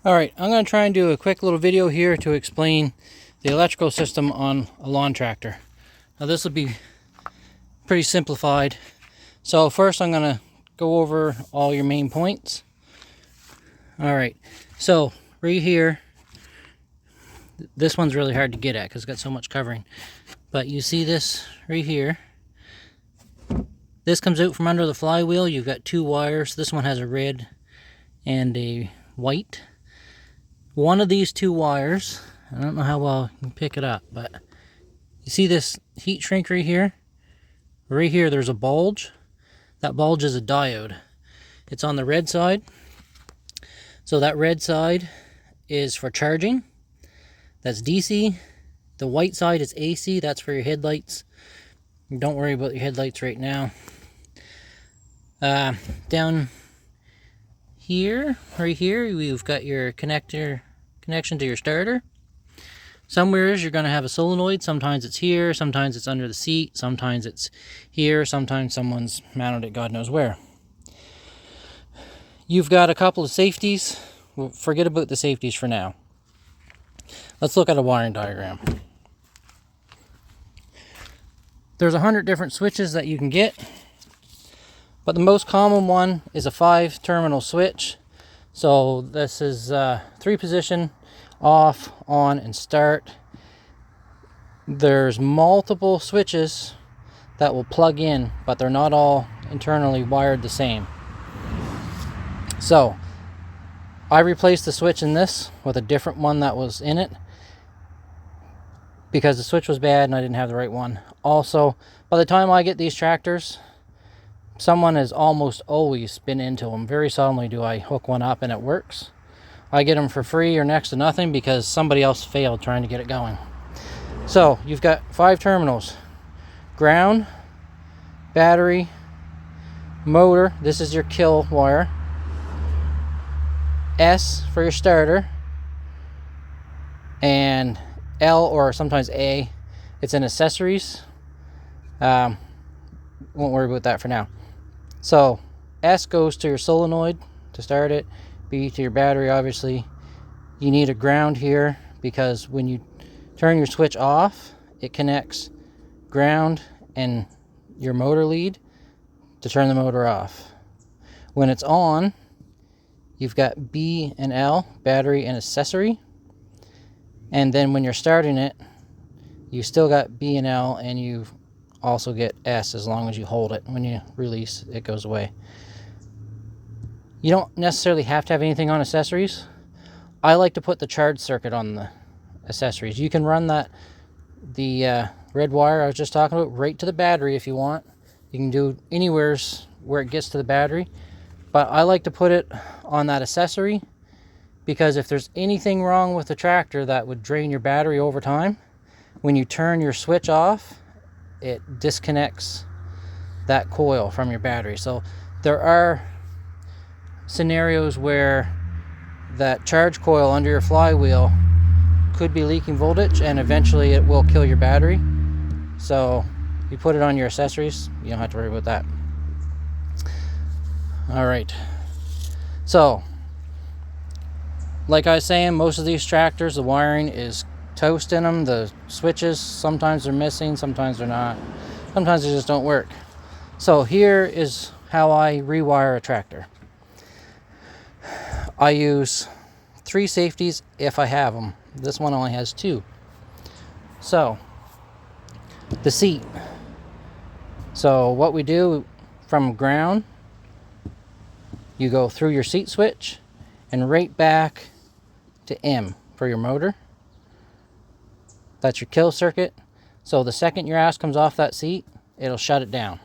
Alright, I'm going to try and do a quick little video here to explain the electrical system on a lawn tractor. Now this will be pretty simplified. So first I'm going to go over all your main points. Alright, so right here, this one's really hard to get at because it's got so much covering. But you see this right here. This comes out from under the flywheel. You've got two wires. This one has a red and a white. One of these two wires, I don't know how well you can pick it up, but you see this heat shrink right here? Right here there's a bulge. That bulge is a diode. It's on the red side. So that red side is for charging. That's DC. The white side is AC. That's for your headlights. Don't worry about your headlights right now. Down here, right here, we've got your connection to your starter. Somewhere you're going to have a solenoid. Sometimes it's here, sometimes it's under the seat, sometimes it's here, sometimes someone's mounted it God knows where. You've got a couple of safeties. Well, forget about the safeties for now. Let's look at a wiring diagram. There's 100 different switches that you can get, but the most common one is a 5-terminal switch. So this is 3-position, off, on, and start. There's multiple switches that will plug in, but they're not all internally wired the same. So I replaced the switch in this with a different one that was in it because the switch was bad and I didn't have the right one. Also, by the time I get these tractors, someone has almost always been into them. Very seldomly do I hook one up and it works. I get them for free or next to nothing because somebody else failed trying to get it going. So you've got 5 terminals: ground, battery, motor. This is your kill wire. S for your starter, and L, or sometimes A, it's in accessories. Won't worry about that for now. So S goes to your solenoid to start it. B to your battery, obviously. You need a ground here because when you turn your switch off, it connects ground and your motor lead to turn the motor off. When it's on, you've got B and L, battery and accessory. And then when you're starting it, you still got B and L, and you also get S as long as you hold it. When you release, it goes away. You don't necessarily have to have anything on accessories. I like to put the charge circuit on the accessories. You can run the red wire I was just talking about right to the battery if you want. You can do anywhere where it gets to the battery. But I like to put it on that accessory because if there's anything wrong with the tractor that would drain your battery over time, when you turn your switch off, it disconnects that coil from your battery. So there are scenarios where that charge coil under your flywheel could be leaking voltage and eventually it will kill your battery. So you put it on your accessories, you don't have to worry about that. Alright, so like I was saying, most of these tractors, the wiring is toast in them. The switches, sometimes they're missing, sometimes they're not. Sometimes they just don't work. So here is how I rewire a tractor. I use 3 safeties if I have them. This one only has 2. So, the seat. So what we do from ground, you go through your seat switch and right back to M for your motor. That's your kill circuit. So the second your ass comes off that seat, it'll shut it down.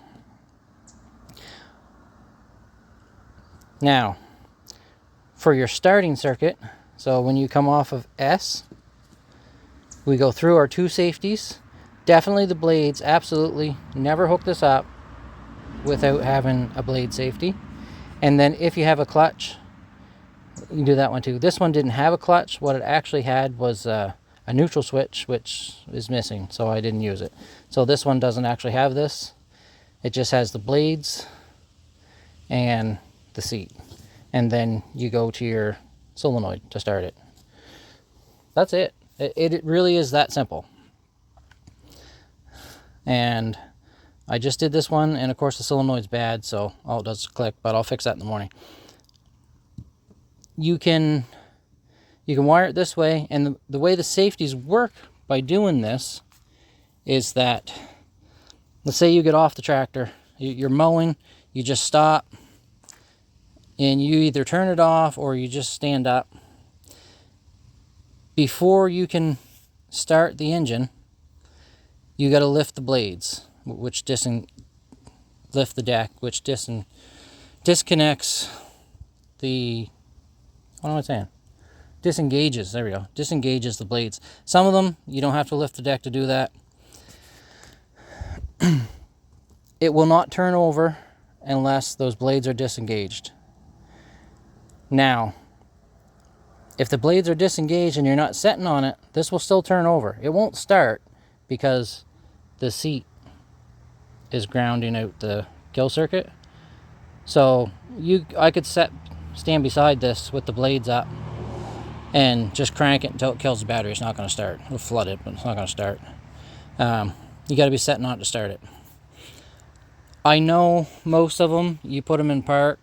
Now, for your starting circuit, so when you come off of S, we go through our 2 safeties. Definitely the blades, absolutely never hook this up without having a blade safety. And then if you have a clutch, you can do that one too. This one didn't have a clutch. What it actually had was a neutral switch, which is missing, so I didn't use it. So this one doesn't actually have this. It just has the blades and the seat. And then you go to your solenoid to start it. That's it. It really is that simple. And I just did this one, and of course the solenoid's bad, so all it does is click, but I'll fix that in the morning. You can wire it this way, and the way the safeties work by doing this is that, let's say you get off the tractor, you're mowing, you just stop, and you either turn it off or you just stand up. Before you can start the engine, you got to lift the blades, lift the deck, which disconnects the, what am I saying? Disengages, there we go, disengages the blades. Some of them, you don't have to lift the deck to do that. It will not turn over unless those blades are disengaged. Now, if the blades are disengaged and you're not sitting on it, this will still turn over. It won't start because the seat is grounding out the kill circuit. So I could stand beside this with the blades up and just crank it until it kills the battery. It's not going to start. It'll flood it, but it's not going to start. You got to be sitting on it to start it. I know most of them, you put them in park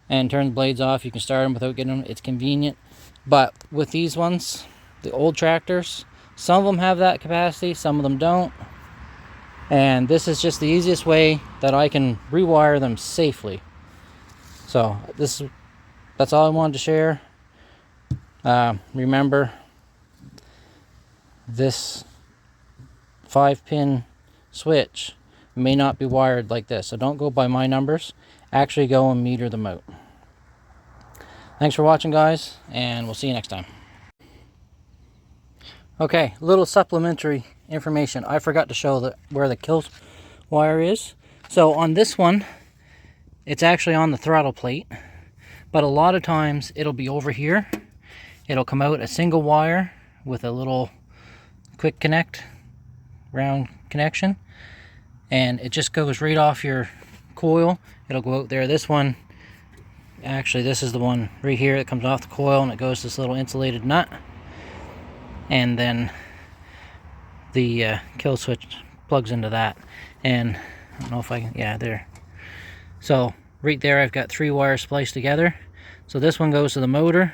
and turn the blades off. You can start them without getting them. It's convenient. But with these ones, the old tractors, some of them have that capacity, some of them don't. And this is just the easiest way that I can rewire them safely. So that's all I wanted to share. Remember, this 5-pin switch may not be wired like this, so don't go by my numbers. Actually go and meter them out. Thanks for watching, guys, and we'll see you next time. Okay, little supplementary information. I forgot to show where the kill wire is. So on this one, it's actually on the throttle plate, but a lot of times it'll be over here. It'll come out a single wire with a little quick connect, round connection, and it just goes right off your coil. It'll go out there. This one, actually this is the one right here that comes off the coil, and it goes to this little insulated nut, and then the kill switch plugs into that. And I don't know if I can, yeah, there. So right there I've got 3 wires spliced together. So this one goes to the motor,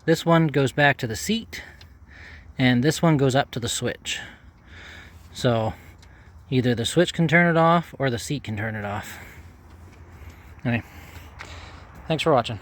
this one goes back to the seat, and this one goes up to the switch. So either the switch can turn it off or the seat can turn it off. Anyway, thanks for watching.